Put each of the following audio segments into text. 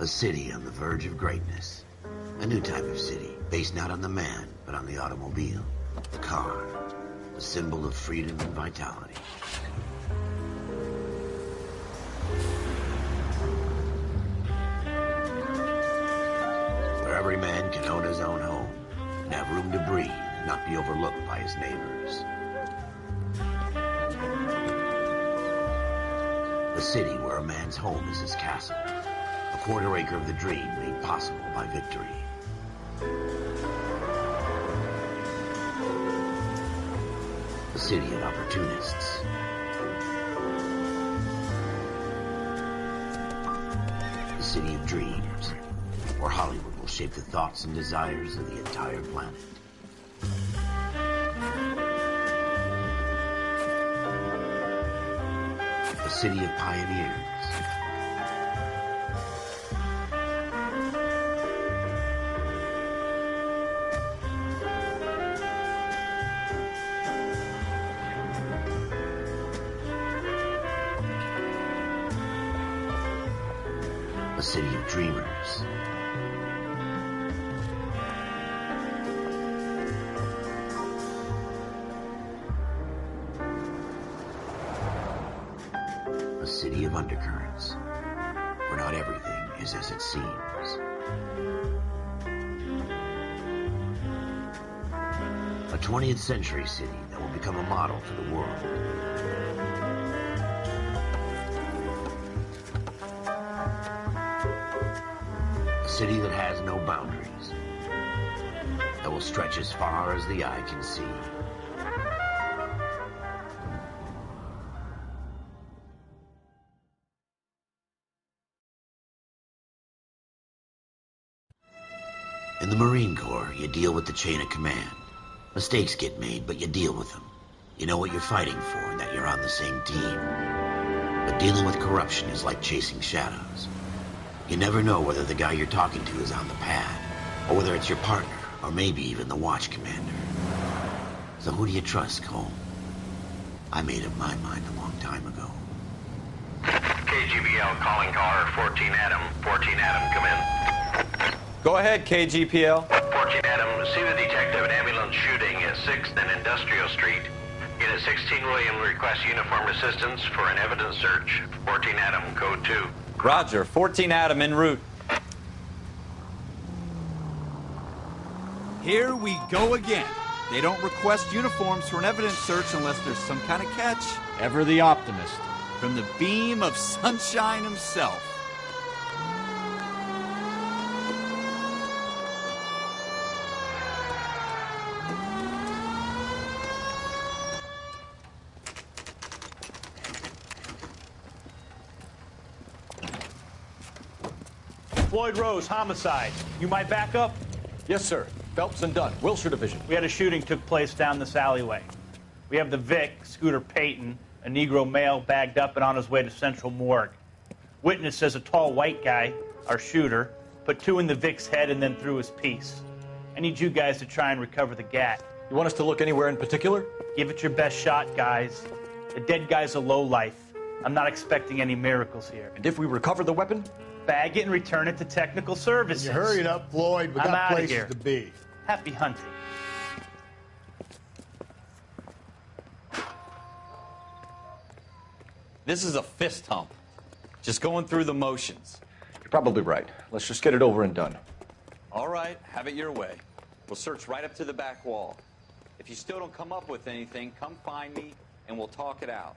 A city on the verge of greatness. A new type of city, based not on the man, but on the automobile. The car. The symbol of freedom and vitality. Where every man can own his own home, and have room to breathe, and not be overlooked by his neighbors. A city where a man's home is his castle. A quarter acre of the dream made possible by victory. A city of opportunists. A city of dreams, where Hollywood will shape the thoughts and desires of the entire planet. A city of pioneers. A city of dreamers. A city of undercurrents, where not everything is as it seems. A 20th century city that will become a model for the world. A city that has no boundaries, that will stretch as far as the eye can see. In the Marine Corps, you deal with the chain of command. Mistakes get made, but you deal with them. You know what you're fighting for and that you're on the same team. But dealing with corruption is like chasing shadows. You never know whether the guy you're talking to is on the pad, or whether it's your partner, or maybe even the watch commander. So who do you trust, Cole? I made up my mind a long time ago. KGBL calling car 14 Adam. 14 Adam, come in. Go ahead, KGPL. 14 Adam, see the detective, an ambulance shooting at 6th and Industrial Street. Unit 16 William requests uniformed assistance for an evidence search. 14 Adam, code 2. Roger, 14 Adam en route. Here we go again. They don't request uniforms for an evidence search unless there's some kind of catch. Ever the optimist. From the beam of sunshine himself. Floyd Rose, homicide. You might back up? Yes, sir. Phelps and Dunn, Wilshire Division. We had a shooting took place down this alleyway. We have the Vic, Scooter Payton, a Negro male bagged up and on his way to Central Morgue. Witness says a tall white guy, our shooter, put 2 in the Vic's head and then threw his piece. I need you guys to try and recover the gat. You want us to look anywhere in particular? Give it your best shot, guys. The dead guy's a lowlife. I'm not expecting any miracles here. And if we recover the weapon? Bag it and return it to technical services. You hurried up, Floyd. We I'm got outta places here. to be. Happy hunting. This is a fist hump. Just going through the motions. You're probably right. Let's just get it over and done. All right, have it your way. We'll search right up to the back wall. If you still don't come up with anything, come find me and we'll talk it out.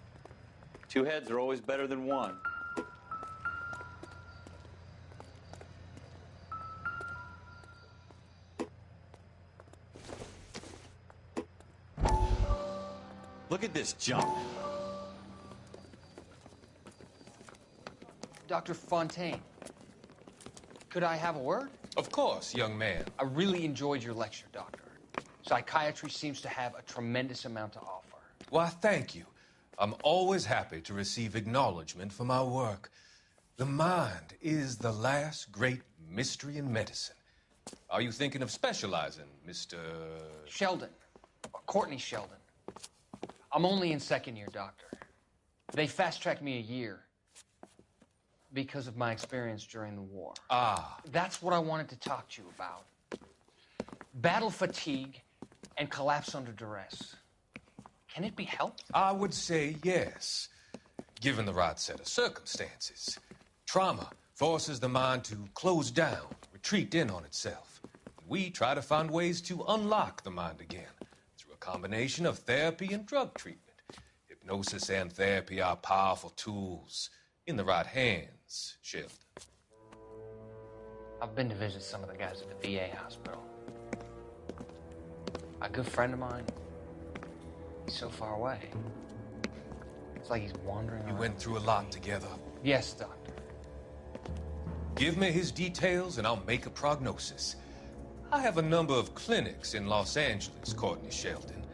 2 heads are always better than 1. Look at this junk. Dr. Fontaine, could I have a word? Of course, young man. I really enjoyed your lecture, Doctor. Psychiatry seems to have a tremendous amount to offer. Why, thank you. I'm always happy to receive acknowledgement for my work. The mind is the last great mystery in medicine. Are you thinking of specializing, Mr. Sheldon, or Courtney Sheldon. I'm only in 2nd year, Doctor. They fast-tracked me a year because of my experience during the war. Ah, That's what I wanted to talk to you about. Battle fatigue and collapse under duress. Can it be helped? I would say yes, given the right set of circumstances. Trauma forces the mind to close down, retreat in on itself. We try to find ways to unlock the mind again through a combination of therapy and drug treatment. Hypnosis and therapy are powerful tools in the right hands, Sheldon. I've been to visit some of the guys at the VA hospital. A good friend of mine, he's so far away. It's like he's wandering You around. went through a lot together. Yes, Doctor. Give me his details and I'll make a prognosis. I have a number of clinics in Los Angeles, Courtney Sheldon,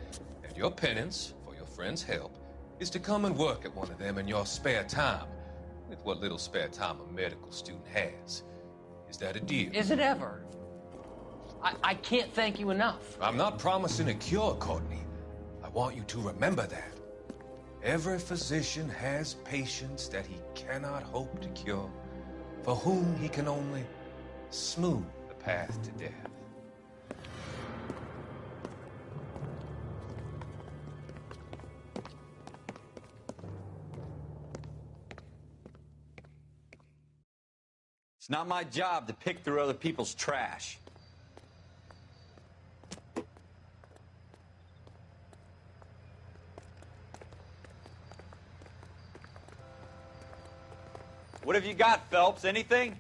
and your penance, for your friend's help, is to come and work at one of them in your spare time, with what little spare time a medical student has. Is that a deal? Is it ever? I can't thank you enough. I'm not promising a cure, Courtney. I want you to remember that. Every physician has patients that he cannot hope to cure, for whom he can only smooth the path to death. It's not my job to pick through other people's trash. What have you got, Phelps? Anything?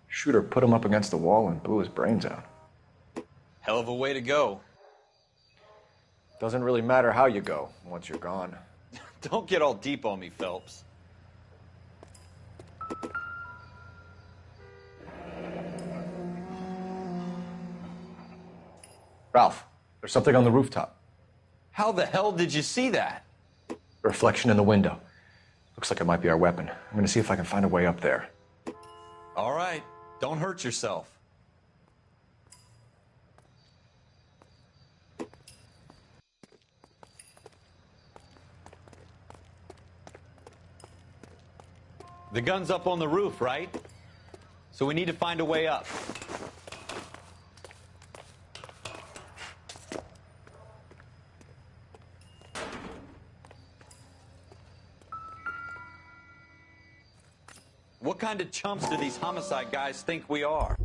Shooter put him up against the wall and blew his brains out. Hell of a way to go. Doesn't really matter how you go once you're gone. Don't get all deep on me, Phelps. Ralph, there's something on the rooftop. How the hell did you see that? A reflection in the window. Looks like it might be our weapon. I'm gonna see if I can find a way up there. All right, don't hurt yourself. The gun's up on the roof, right? So we need to find a way up. What kind of chumps do these homicide guys think we are?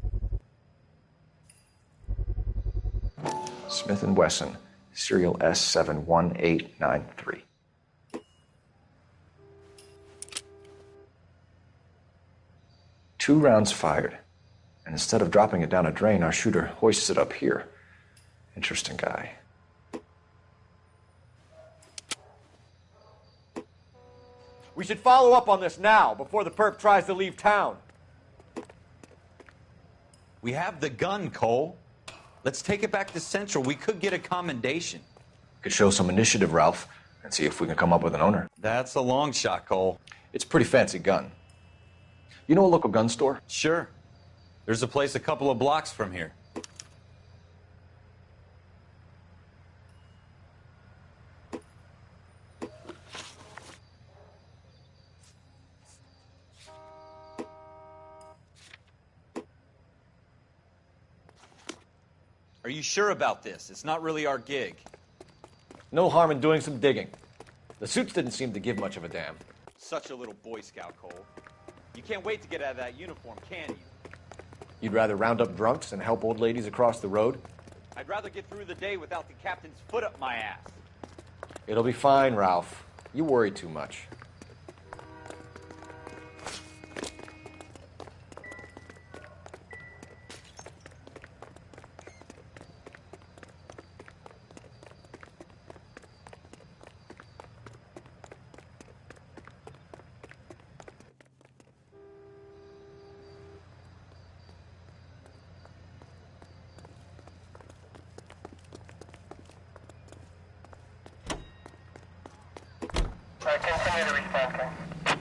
Smith & Wesson, serial S71893. Two rounds fired, and instead of dropping it down a drain, our shooter hoists it up here. Interesting guy. We should follow up on this now, before the perp tries to leave town. We have the gun, Cole. Let's take it back to Central. We could get a commendation. Could show some initiative, Ralph, and see if we can come up with an owner. That's a long shot, Cole. It's a pretty fancy gun. You know a local gun store? Sure. There's a place a couple of blocks from here. Are you sure about this? It's not really our gig. No harm in doing some digging. The suits didn't seem to give much of a damn. Such a little Boy Scout, Cole. You can't wait to get out of that uniform, can you? You'd rather round up drunks and help old ladies across the road? I'd rather get through the day without the captain's foot up my ass. It'll be fine, Ralph. You worry too much. Continue to respond, King.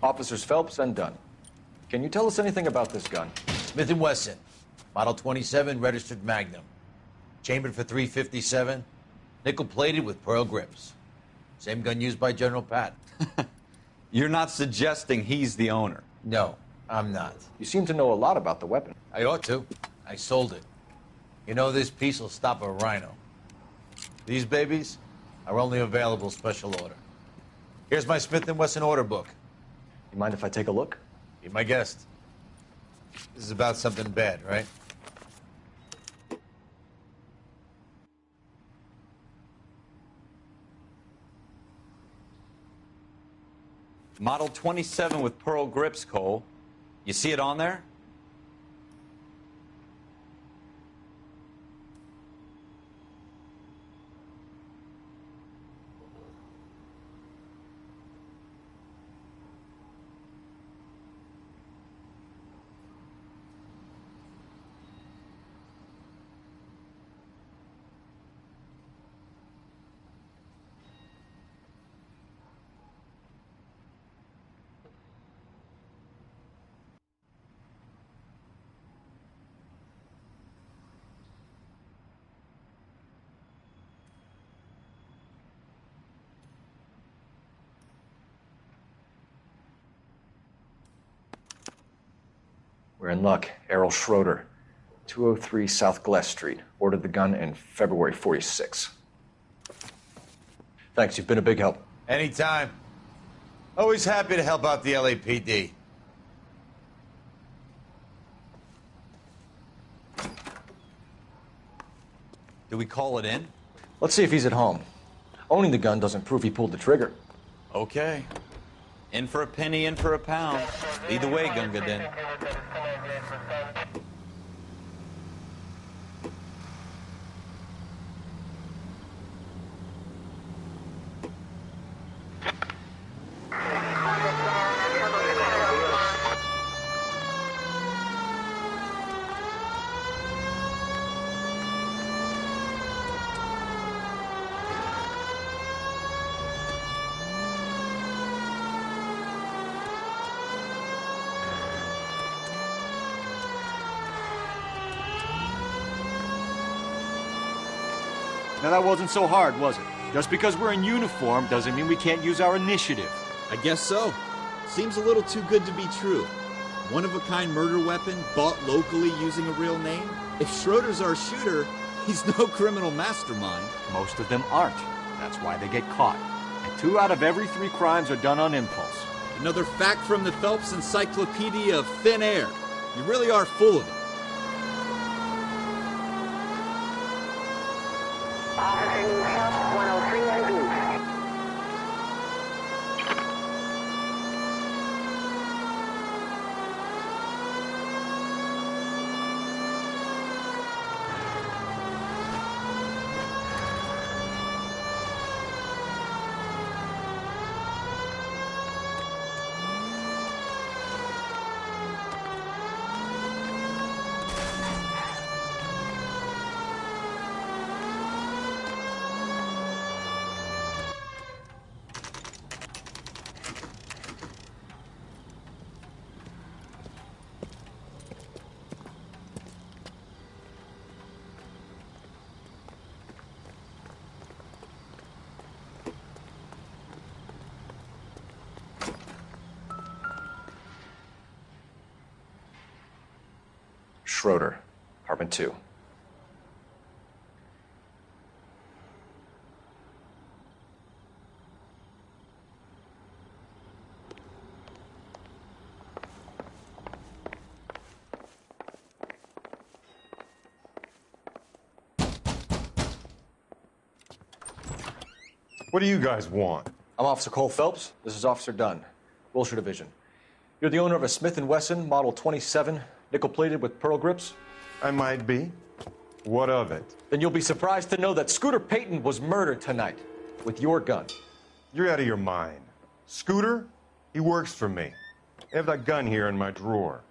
Officers Phelps and Dunn. Can you tell us anything about this gun? Smith & Wesson, Model 27, registered Magnum. Chambered for .357, nickel-plated with pearl grips. Same gun used by General Patton. You're not suggesting he's the owner? No, I'm not. You seem to know a lot about the weapon. I ought to. I sold it. You know, this piece will stop a rhino. These babies are only available special order. Here's my Smith & Wesson order book. You mind if I take a look? Be my guest. This is about something bad, right? Model 27 with pearl grips, Cole. You see it on there? We're in luck. Errol Schroeder, 203 South Glass Street. Ordered the gun in February '46. Thanks, you've been a big help. Anytime. Always happy to help out the LAPD. Do we call it in? Let's see if he's at home. Owning the gun doesn't prove he pulled the trigger. Okay. In for a penny, in for a pound. Either way, Gunga Din. Now that wasn't so hard, was it? Just because we're in uniform doesn't mean we can't use our initiative. I guess so. Seems a little too good to be true. One-of-a-kind murder weapon bought locally using a real name? If Schroeder's our shooter, he's no criminal mastermind. Most of them aren't. That's why they get caught. And 2 out of every 3 crimes are done on impulse. Another fact from the Phelps Encyclopedia of Thin Air. You really are full of it. Officer Phelps, 103 on beat. Schroeder, apartment 2. What do you guys want? I'm Officer Cole Phelps. This is Officer Dunn, Wilshire Division. You're the owner of a Smith & Wesson Model 27, nickel-plated with pearl grips? I might be. What of it? Then you'll be surprised to know that Scooter Payton was murdered tonight with your gun. You're out of your mind. Scooter? He works for me. I have that gun here in my drawer.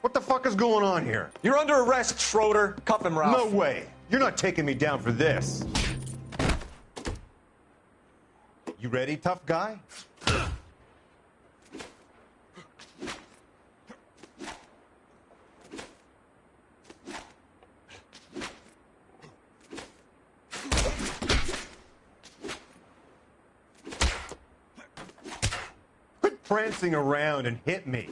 What the fuck is going on here? You're under arrest, Schroeder. Cuff him, Ralph. No way. You're not taking me down for this. You ready, tough guy? Quit prancing around and hit me.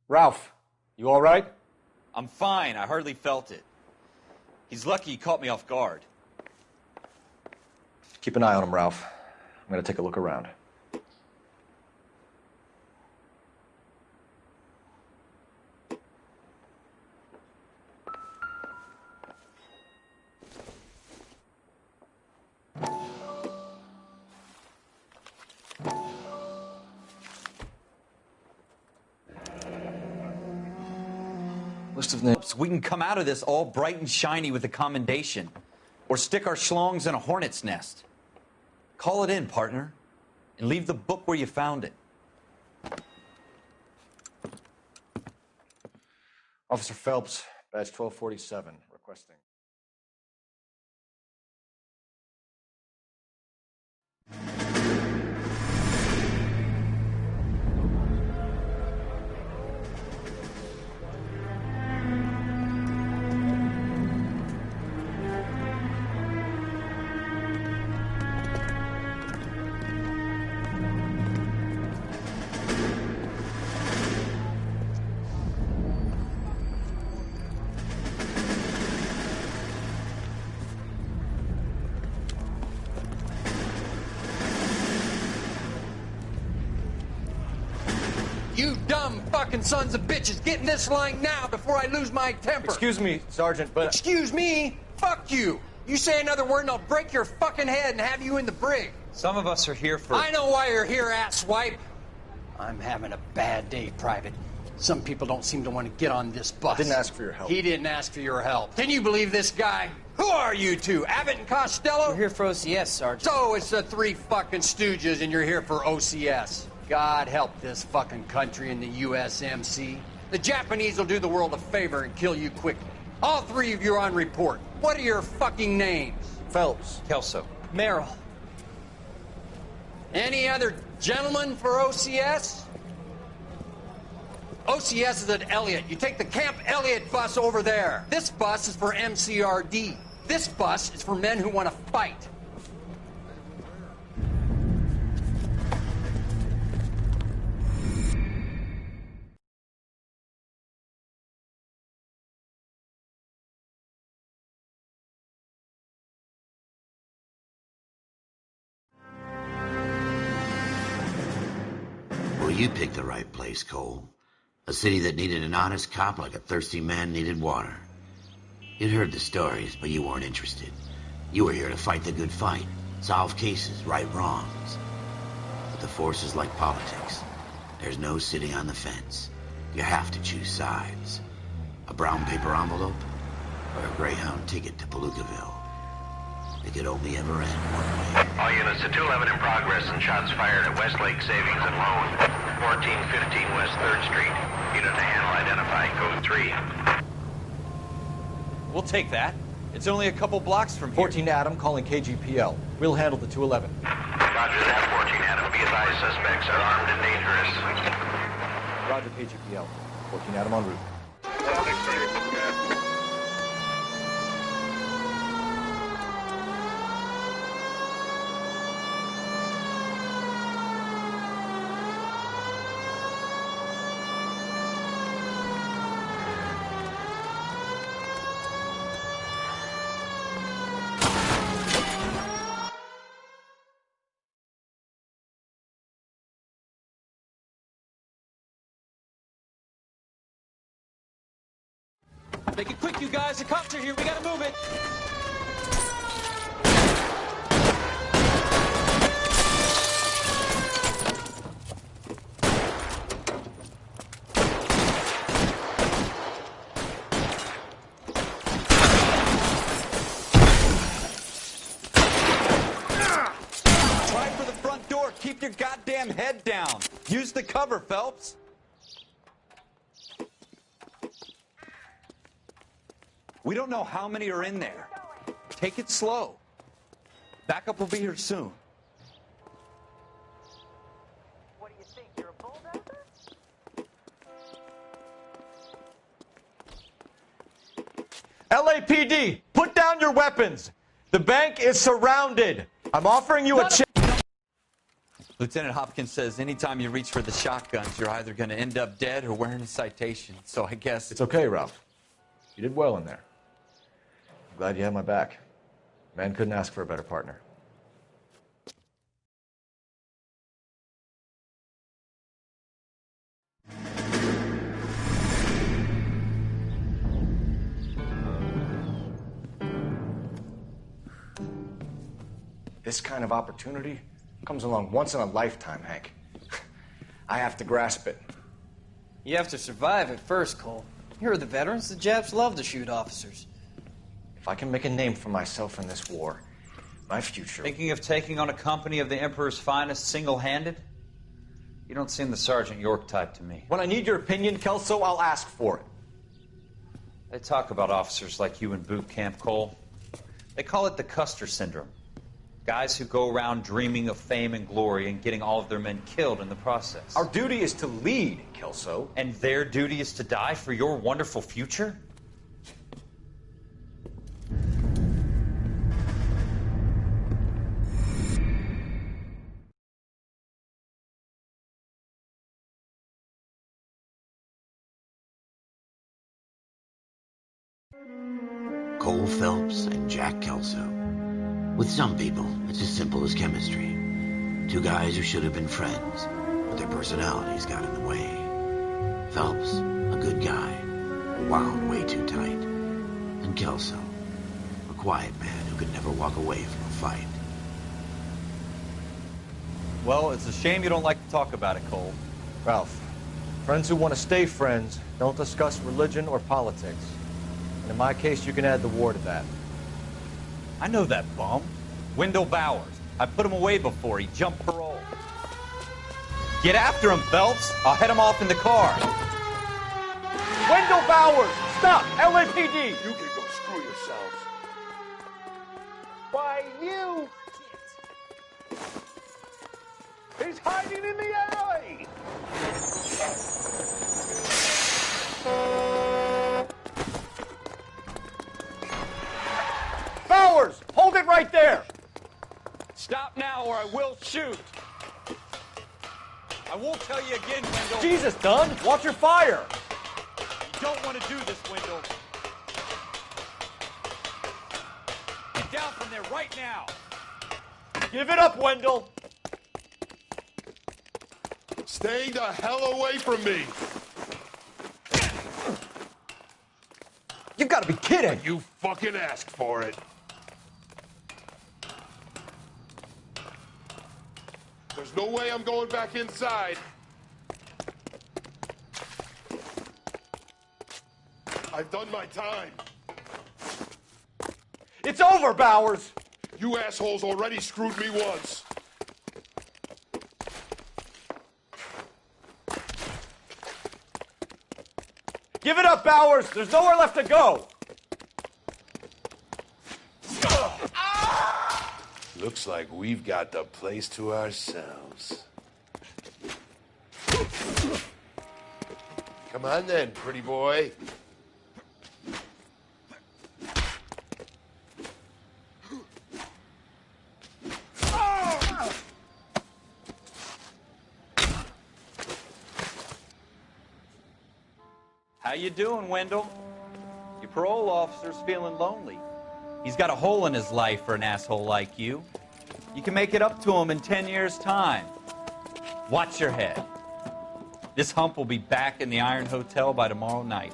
Ralph, you all right? I'm fine. I hardly felt it. He's lucky he caught me off guard. Keep an eye on him, Ralph. I'm going to take a look around. List of names. We can come out of this all bright and shiny with a commendation. Or stick our schlongs in a hornet's nest. Call it in, partner. And leave the book where you found it. Officer Phelps, badge 1247, requesting. You dumb fucking sons of bitches, get in this line now before I lose my temper. Excuse me, Sergeant, but... Excuse me? Fuck you. You say another word and I'll break your fucking head and have you in the brig. Some of us are here for... I know why you're here, asswipe. I'm having a bad day, Private. Some people don't seem to want to get on this bus. I didn't ask for your help. He didn't ask for your help. Can you believe this guy? Who are you two? Abbott and Costello? We're here for OCS, Sergeant. So it's the three fucking stooges and you're here for OCS. God help this fucking country and the USMC. The Japanese will do the world a favor and kill you quickly. All three of you are on report. What are your fucking names? Phelps. Kelso. Merrill. Any other gentlemen for OCS? OCS is at Elliott. You take the Camp Elliott bus over there. This bus is for MCRD. This bus is for men who want to fight. Well, you picked the right place, Cole. A city that needed an honest cop like a thirsty man needed water. You'd heard the stories, but you weren't interested. You were here to fight the good fight, solve cases, right wrongs. But the force is like politics. There's no sitting on the fence. You have to choose sides. A brown paper envelope or a Greyhound ticket to Palookaville. It could only ever end one way. All units to 211 in progress and shots fired at Westlake Savings and Loan, 1415 West 3rd Street. Unit to handle identified, code 3. We'll take that. It's only a couple blocks from here. 14 Adam calling KGPL. We'll handle the 211. Roger that, 14 Adam. Be advised, suspects are armed and dangerous. Roger, KGPL. 14 Adam en route. Make it quick, you guys. The cops are here. We gotta move it. Try for the front door. Keep your goddamn head down. Use the cover, Phelps. We don't know how many are in there. Take it slow. Backup will be here soon. What do you think? You're a bulldozer? LAPD, put down your weapons. The bank is surrounded. I'm offering you a check. Lieutenant Hopkins says anytime you reach for the shotguns, you're either going to end up dead or wearing a citation. So I guess... It's okay, Ralph. You did well in there. I'm glad you had my back. Man couldn't ask for a better partner. This kind of opportunity comes along once in a lifetime, Hank. I have to grasp it. You have to survive at first, Cole. Here are the veterans. The Japs love to shoot officers. If I can make a name for myself in this war, my future... Thinking of taking on a company of the Emperor's finest single-handed? You don't seem the Sergeant York type to me. When I need your opinion, Kelso, I'll ask for it. They talk about officers like you in boot camp, Cole. They call it the Custer syndrome. Guys who go around dreaming of fame and glory and getting all of their men killed in the process. Our duty is to lead, Kelso. And their duty is to die for your wonderful future? Cole Phelps and Jack Kelso. With some people, it's as simple as chemistry. Two guys who should have been friends, but their personalities got in the way. Phelps, a good guy, wound way too tight. And Kelso, a quiet man who could never walk away from a fight. Well, it's a shame you don't like to talk about it, Cole. Ralph, friends who want to stay friends don't discuss religion or politics. And in my case, you can add the war to that. I know that bum. Wendell Bowers. I put him away before. He jumped parole. Get after him, Phelps. I'll head him off in the car. Wendell Bowers! Stop! LAPD! You can go screw yourselves. Why, you... He's hiding in the alley! Bowers! Hold it right there! Stop now or I will shoot. I won't tell you again, Wendell. Jesus, Dunn! Watch your fire! You don't want to do this, Wendell. Get down from there right now. Give it up, Wendell! Stay the hell away from me! You've got to be kidding! You fucking asked for it. There's no way I'm going back inside. I've done my time. It's over, Bowers! You assholes already screwed me once. Give it up, Bowers! There's nowhere left to go! Looks like we've got the place to ourselves. Come on then, pretty boy. How you doing, Wendell? Your parole officer's feeling lonely. He's got a hole in his life for an asshole like you. You can make it up to him in 10 years' time. Watch your head. This hump will be back in the Iron Hotel by tomorrow night.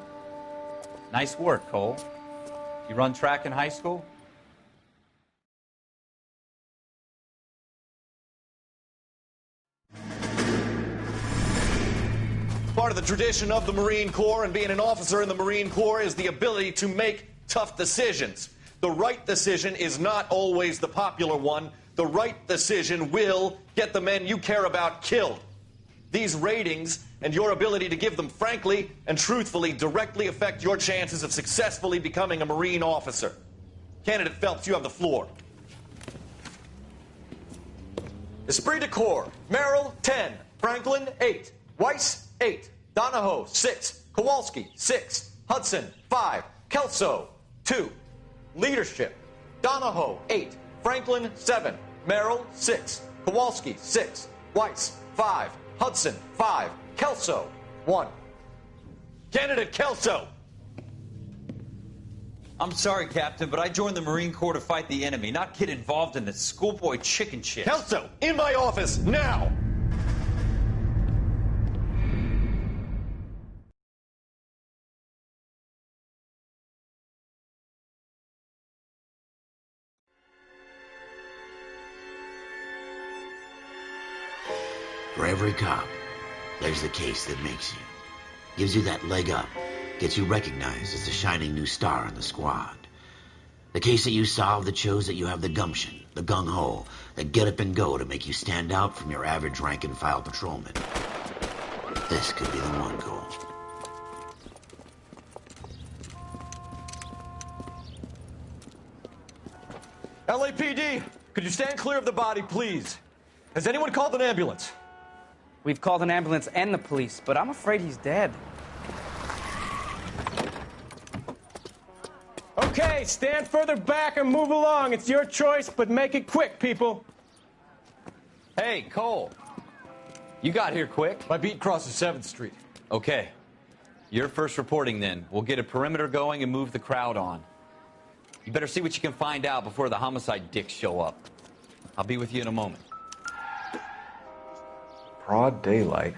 Nice work, Cole. You run track in high school? Part of the tradition of the Marine Corps and being an officer in the Marine Corps is the ability to make tough decisions. The right decision is not always the popular one. The right decision will get the men you care about killed. These ratings and your ability to give them frankly and truthfully directly affect your chances of successfully becoming a Marine officer. Candidate Phelps, you have the floor. Esprit de Corps, Merrill, 10. Franklin, 8. Weiss, 8. Donahoe, 6. Kowalski, 6. Hudson, 5. Kelso, 2. Leadership, Donahoe, 8. Franklin, 7. Merrill, 6. Kowalski, 6. Weiss, 5. Hudson, 5. Kelso, 1. Candidate Kelso! I'm sorry, Captain, but I joined the Marine Corps to fight the enemy, not get involved in this schoolboy chicken shit. Kelso, in my office, now! For every cop, there's the case that makes you. Gives you that leg up. Gets you recognized as the shining new star in the squad. The case that you solve that shows that you have the gumption, the gung-ho, the get up and go to make you stand out from your average rank-and-file patrolman. This could be the one, Cole. LAPD, could you stand clear of the body, please? Has anyone called an ambulance? We've called an ambulance and the police, but I'm afraid he's dead. Okay, stand further back and move along. It's your choice, but make it quick, people. Hey, Cole. You got here quick. My beat crosses 7th Street. Okay. You're first reporting then. We'll get a perimeter going and move the crowd on. You better see what you can find out before the homicide dicks show up. I'll be with you in a moment. Broad daylight,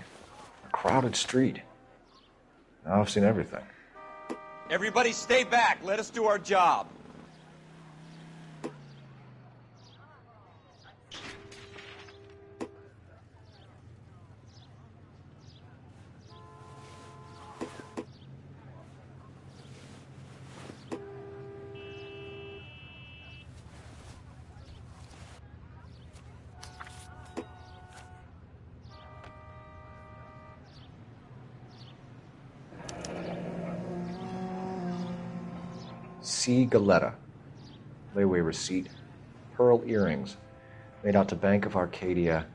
a crowded street. Now I've seen everything. Everybody stay back. Let us do our job. C. Galetta. Layaway receipt. Pearl earrings. Made out to Bank of Arcadia.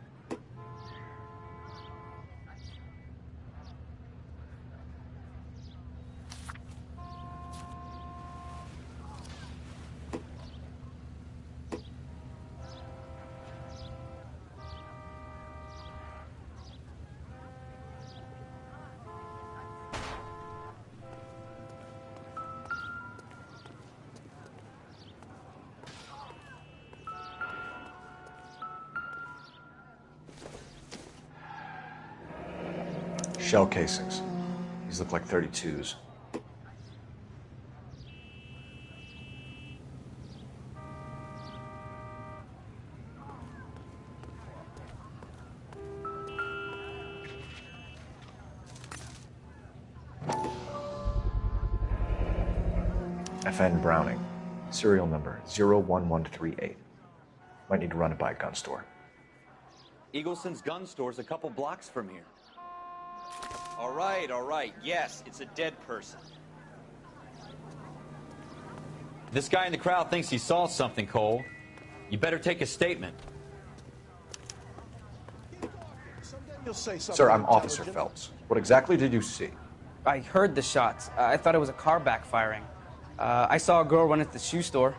Shell casings. These look like 32s. FN Browning. Serial number 01138. Might need to run it by a gun store. Eagleson's gun store's a couple blocks from here. All right. Yes, it's a dead person. This guy in the crowd thinks he saw something, Cole. You better take a statement. Sir, I'm Officer Phelps. What exactly did you see? I heard the shots. I thought it was a car backfiring. I saw a girl run at the shoe store.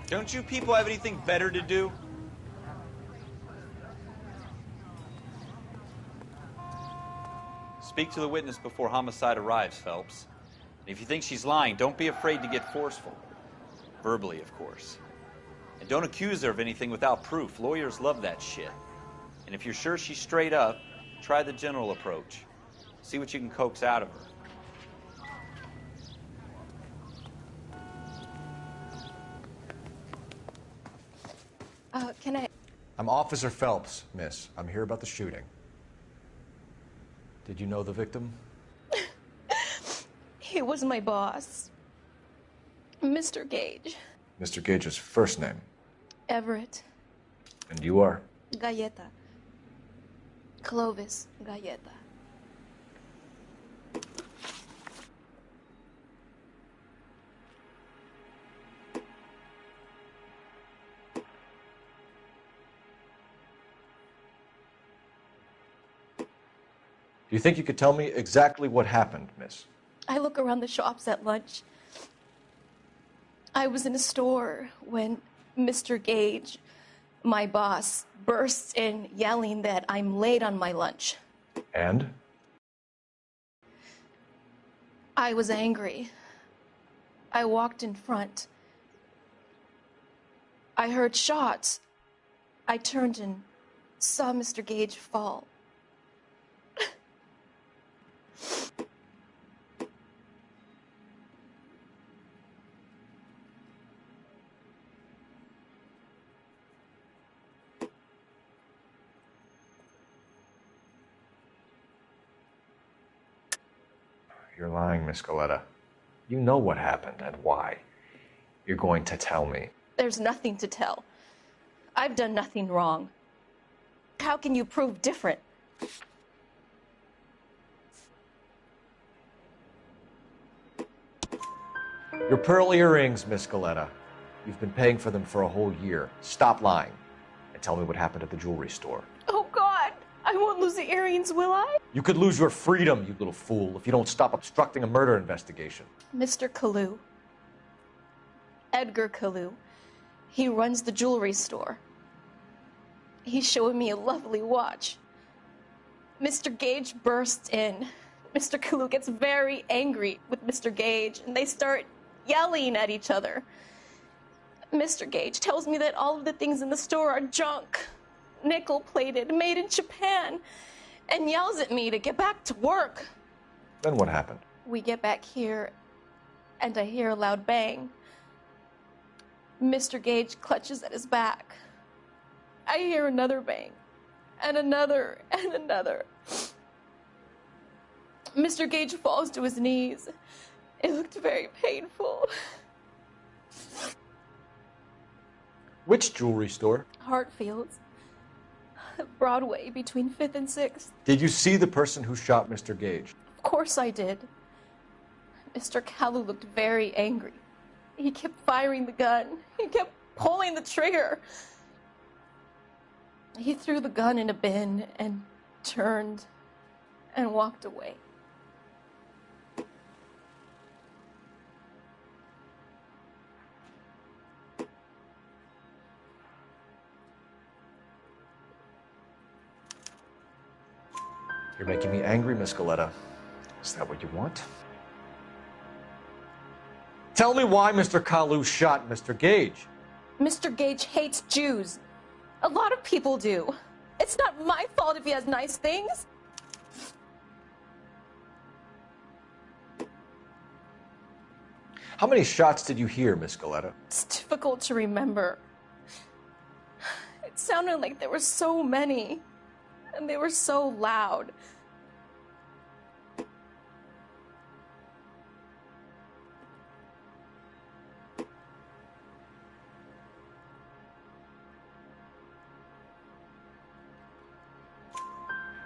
Don't you people have anything better to do? Speak to the witness before homicide arrives, Phelps. And if you think she's lying, don't be afraid to get forceful. Verbally, of course. And don't accuse her of anything without proof. Lawyers love that shit. And if you're sure she's straight up, try the general approach. See what you can coax out of her. Can I... I'm Officer Phelps, miss. I'm here about the shooting. Did you know the victim? He was my boss. Mr. Gage. Mr. Gage's first name. Everett. And you are? Galleta. Clovis Galleta. Do you think you could tell me exactly what happened, miss? I look around the shops at lunch. I was in a store when Mr. Gage, my boss, bursts in yelling that I'm late on my lunch. And? I was angry. I walked in front. I heard shots. I turned and saw Mr. Gage fall. You're lying, Miss Galleta. You know what happened and why. You're going to tell me. There's nothing to tell. I've done nothing wrong. How can you prove different? Your pearl earrings, Miss Galleta. You've been paying for them for a whole year. Stop lying and tell me what happened at the jewelry store. Oh, God! I won't lose the earrings, will I? You could lose your freedom, you little fool, if you don't stop obstructing a murder investigation. Mr. Kalu. Edgar Kalu. He runs the jewelry store. He's showing me a lovely watch. Mr. Gage bursts in. Mr. Kalu gets very angry with Mr. Gage, and they start yelling at each other. Mr. Gage tells me that all of the things in the store are junk, nickel-plated, made in Japan, and yells at me to get back to work. Then what happened? We get back here, and I hear a loud bang. Mr. Gage clutches at his back. I hear another bang, and another, and another. Mr. Gage falls to his knees. It looked very painful. Which jewelry store? Hartfield's. Broadway, between 5th and 6th. Did you see the person who shot Mr. Gage? Of course I did. Mr. Kalu looked very angry. He kept firing the gun. He kept pulling the trigger. He threw the gun in a bin and turned and walked away. You're making me angry, Miss Galleta. Is that what you want? Tell me why Mr. Kalu shot Mr. Gage. Mr. Gage hates Jews. A lot of people do. It's not my fault if he has nice things. How many shots did you hear, Miss Galleta? It's difficult to remember. It sounded like there were so many, and they were so loud.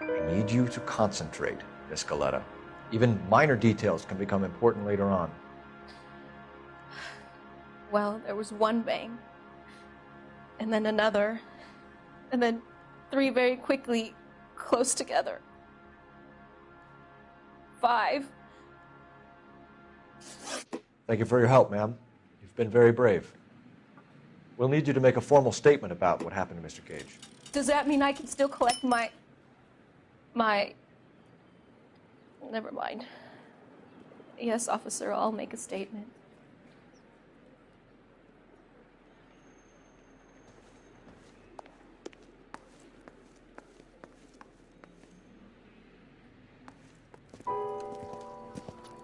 I need you to concentrate, Miss Galleta. Even minor details can become important later on. Well, there was one bang, and then another, and then 3 very quickly, close together. 5. Thank you for your help, ma'am. You've been very brave. We'll need you to make a formal statement about what happened to Mr. Gage. Does that mean I can still collect my... Never mind. Yes, officer, I'll make a statement.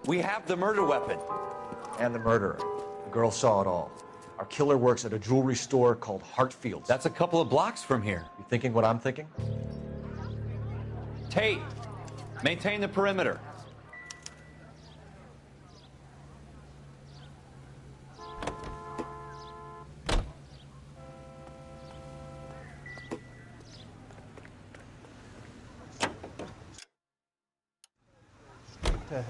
We have the murder weapon. And the murderer. The girl saw it all. Our killer works at a jewelry store called Hartfield's. That's a couple of blocks from here. You thinking what I'm thinking? Tate, maintain the perimeter. Okay.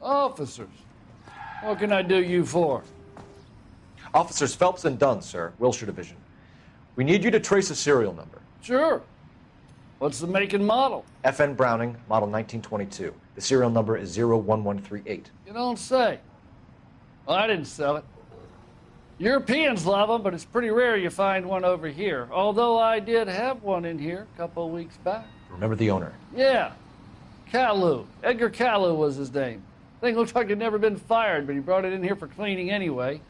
Officers, what can I do you for? Officers Phelps and Dunn, sir, Wilshire Division. We need you to trace a serial number. Sure. What's the make and model? FN Browning, model 1922. The serial number is 01138. You don't say. Well, I didn't sell it. Europeans love them, but it's pretty rare you find one over here. Although I did have one in here a couple of weeks back. Remember the owner? Yeah. Caillou. Edgar Caillou was his name. Thing looked like it'd never been fired, but he brought it in here for cleaning anyway.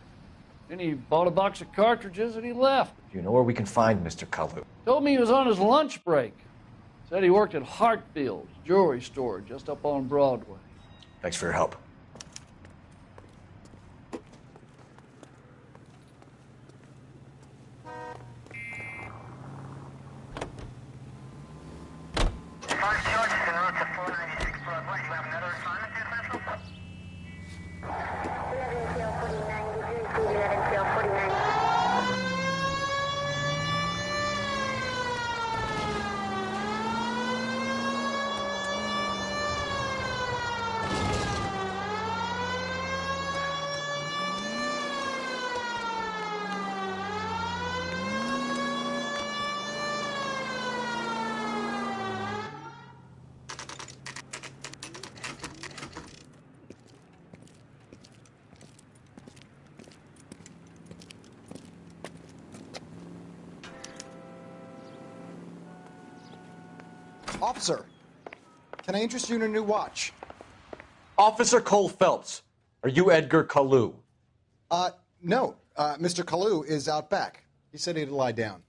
Then he bought a box of cartridges and he left. Do you know where we can find Mr. Caillou? Told me he was on his lunch break. Said he worked at Hartfield's jewelry store just up on Broadway. Thanks for your help. Officer, can I interest you in a new watch? Officer Cole Phelps, are you Edgar Caillou? No. Mr. Caillou is out back. He said he'd lie down.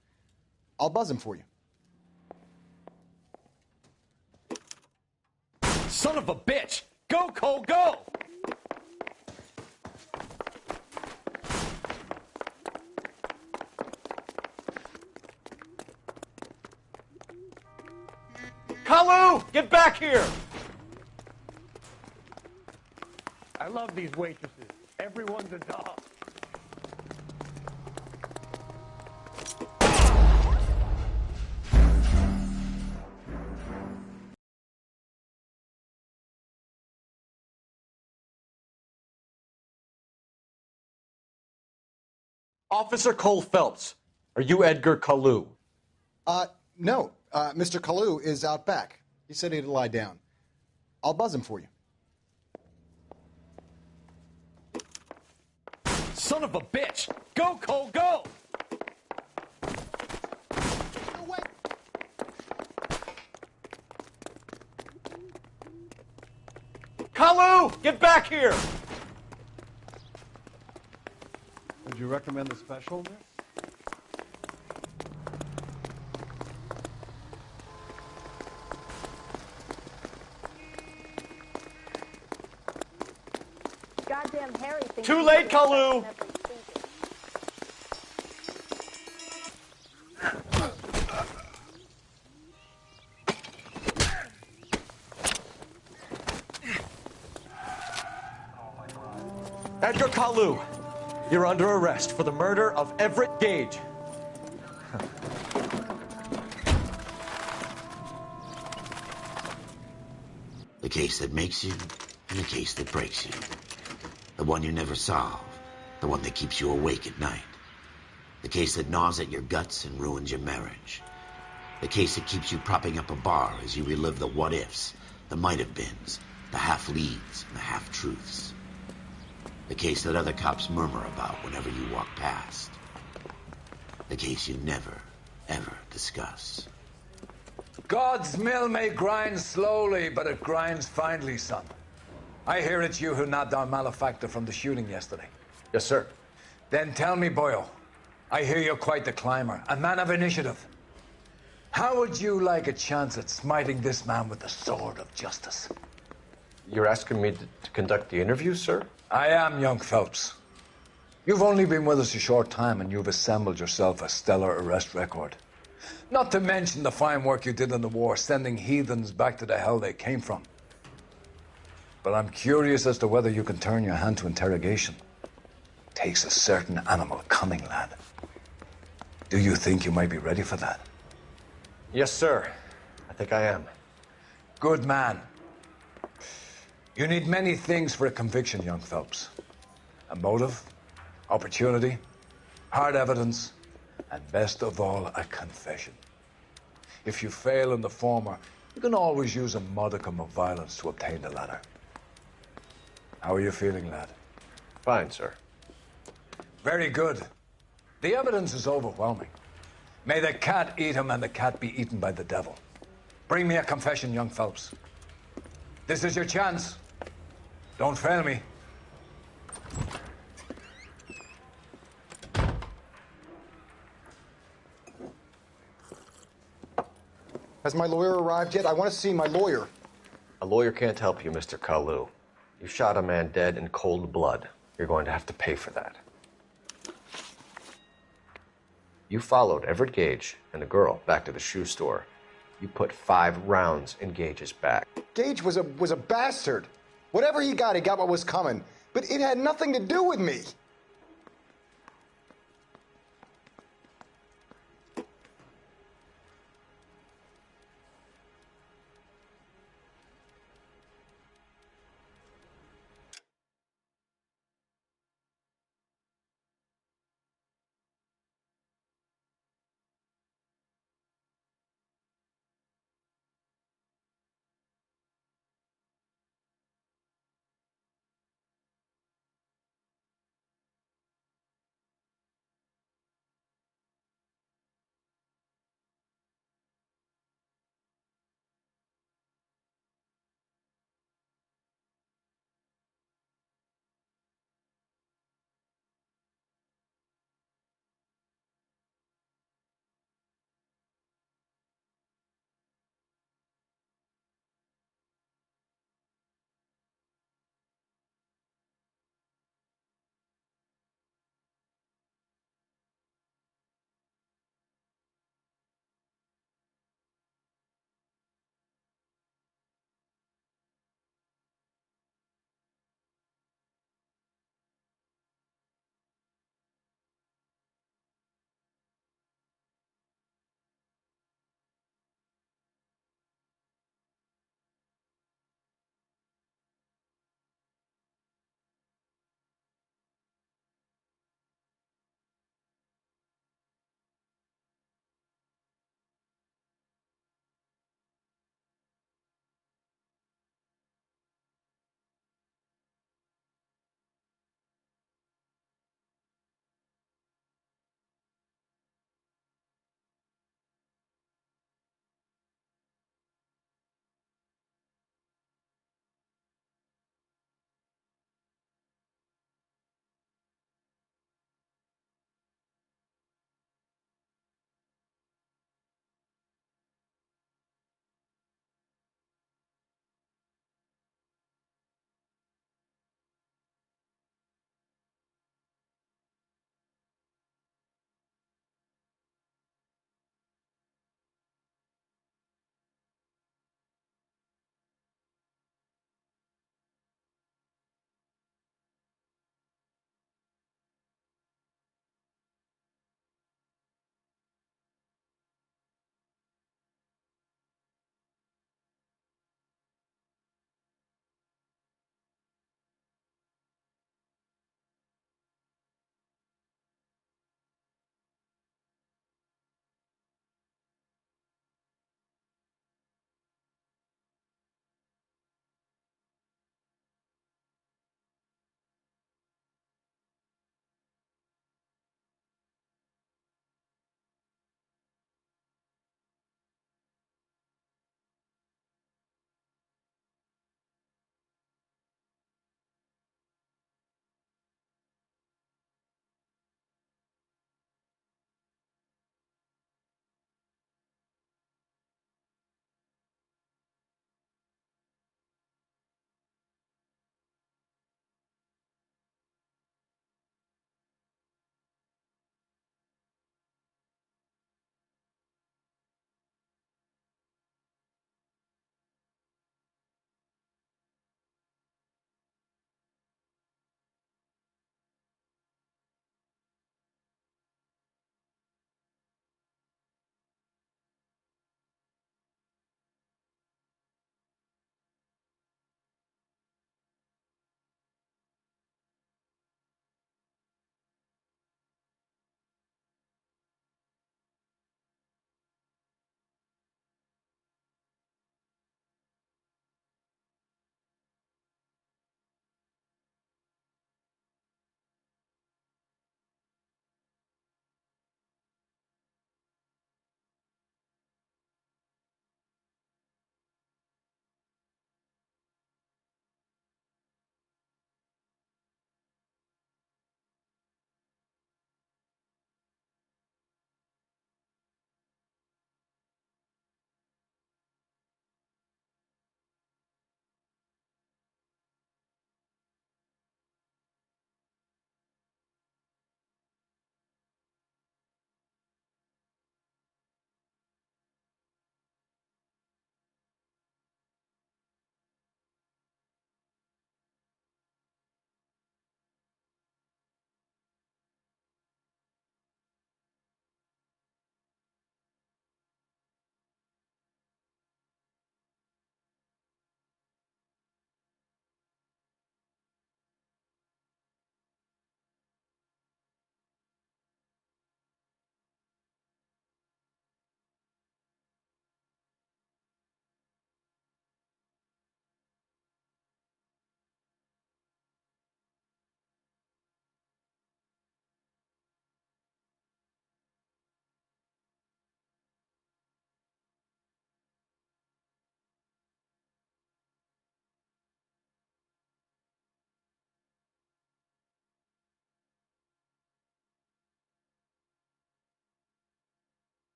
I'll buzz him for you. Son of a bitch! Go, Cole, go! Caillou, get back here! I love these waitresses. Everyone's a dog. Officer Cole Phelps, are you Edgar Caillou? No. Mr. Caillou is out back. He said he'd lie down. I'll buzz him for you. Son of a bitch! Go, Cole, go! Caillou, get back here! Would you recommend the special, miss? Goddamn Harry thinks Too late, Caillou! Edgar Caillou, You're under arrest for the murder of Everett Gage. The case that makes you, and the case that breaks you. The one you never solve. The one that keeps you awake at night. The case that gnaws at your guts and ruins your marriage. The case that keeps you propping up a bar as you relive the what-ifs, the might-have-beens, the half-leads, and the half-truths. The case that other cops murmur about whenever you walk past. The case you never, ever discuss. God's mill may grind slowly, but it grinds finely, son. I hear it's you who nabbed our malefactor from the shooting yesterday. Yes, sir. Then tell me, Boyle, I hear you're quite the climber, a man of initiative. How would you like a chance at smiting this man with the sword of justice? You're asking me to conduct the interview, sir? I am, young Phelps. You've only been with us a short time, and you've assembled yourself a stellar arrest record. Not to mention the fine work you did in the war, sending heathens back to the hell they came from. But I'm curious as to whether you can turn your hand to interrogation. Takes a certain animal cunning, lad. Do you think you might be ready for that? Yes, sir. I think I am. Good man. You need many things for a conviction, young Phelps. A motive, opportunity, hard evidence, and best of all, a confession. If you fail in the former, you can always use a modicum of violence to obtain the latter. How are you feeling, lad? Fine, sir. Very good. The evidence is overwhelming. May the cat eat him and the cat be eaten by the devil. Bring me a confession, young Phelps. This is your chance. Don't fail me. Has my lawyer arrived yet? I want to see my lawyer. A lawyer can't help you, Mr. Kalu. You shot a man dead in cold blood. You're going to have to pay for that. You followed Everett Gage and the girl back to the shoe store. You put 5 rounds in Gage's back. Gage was a bastard. Whatever he got what was coming. But it had nothing to do with me.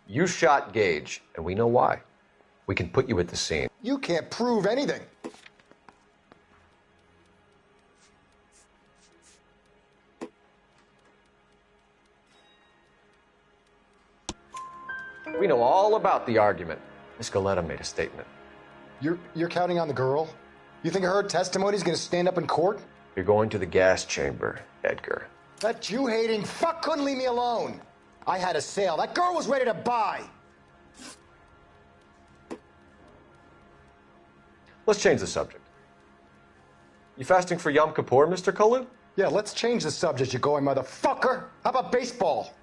You shot Gage, and we know why. We can put you at the scene. You can't prove anything. We know all about the argument. Miss Galetta made a statement. You're counting on the girl? You think her testimony is going to stand up in court? You're going to the gas chamber, Edgar. That Jew-hating fuck couldn't leave me alone. I had a sale. That girl was ready to buy. Let's change the subject. You fasting for Yom Kippur, Mr. Kalu? Yeah, let's change the subject, you going motherfucker. How about baseball?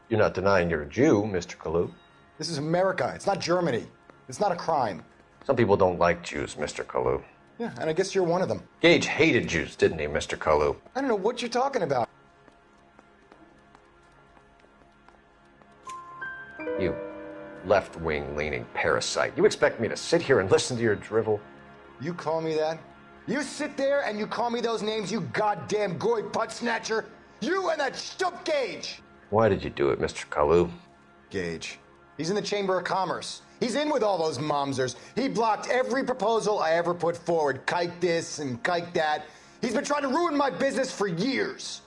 You're not denying you're a Jew, Mr. Kalu. This is America. It's not Germany. It's not a crime. Some people don't like Jews, Mr. Kalu. Yeah, and I guess you're one of them. Gage hated Jews, didn't he, Mr. Kalu? I don't know what you're talking about. You left-wing leaning parasite. You expect me to sit here and listen to your drivel? You call me that? You sit there and you call me those names, you goddamn goy butt snatcher? You and that stup Gage! Why did you do it, Mr. Kalu? Gage. He's in the Chamber of Commerce. He's in with all those momsers. He blocked every proposal I ever put forward. Kike this and kike that. He's been trying to ruin my business for years.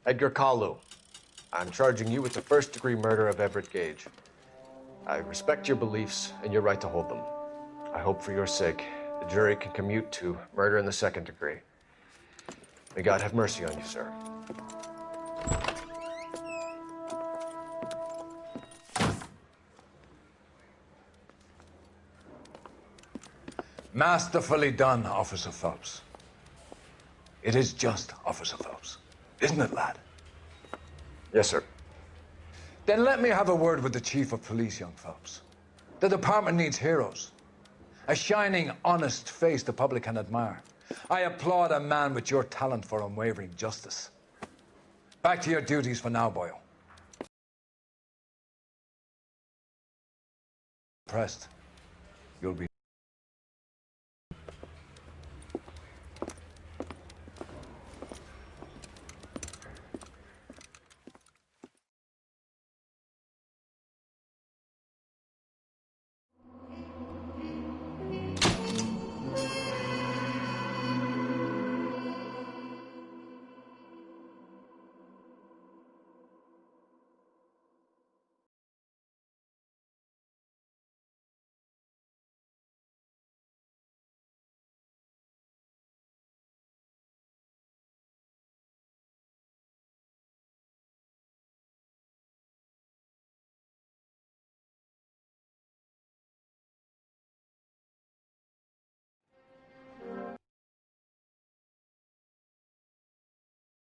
Edgar Kalu, I'm charging you with the first-degree murder of Everett Gage. I respect your beliefs and your right to hold them. I hope for your sake the jury can commute to murder in the second degree. May God have mercy on you, sir. Masterfully done, Officer Phelps. It is just Officer Phelps. Isn't it, lad? Yes, sir. Then let me have a word with the Chief of Police, young Phelps. The department needs heroes. A shining, honest face the public can admire. I applaud a man with your talent for unwavering justice. Back to your duties for now, Boyle. Pressed.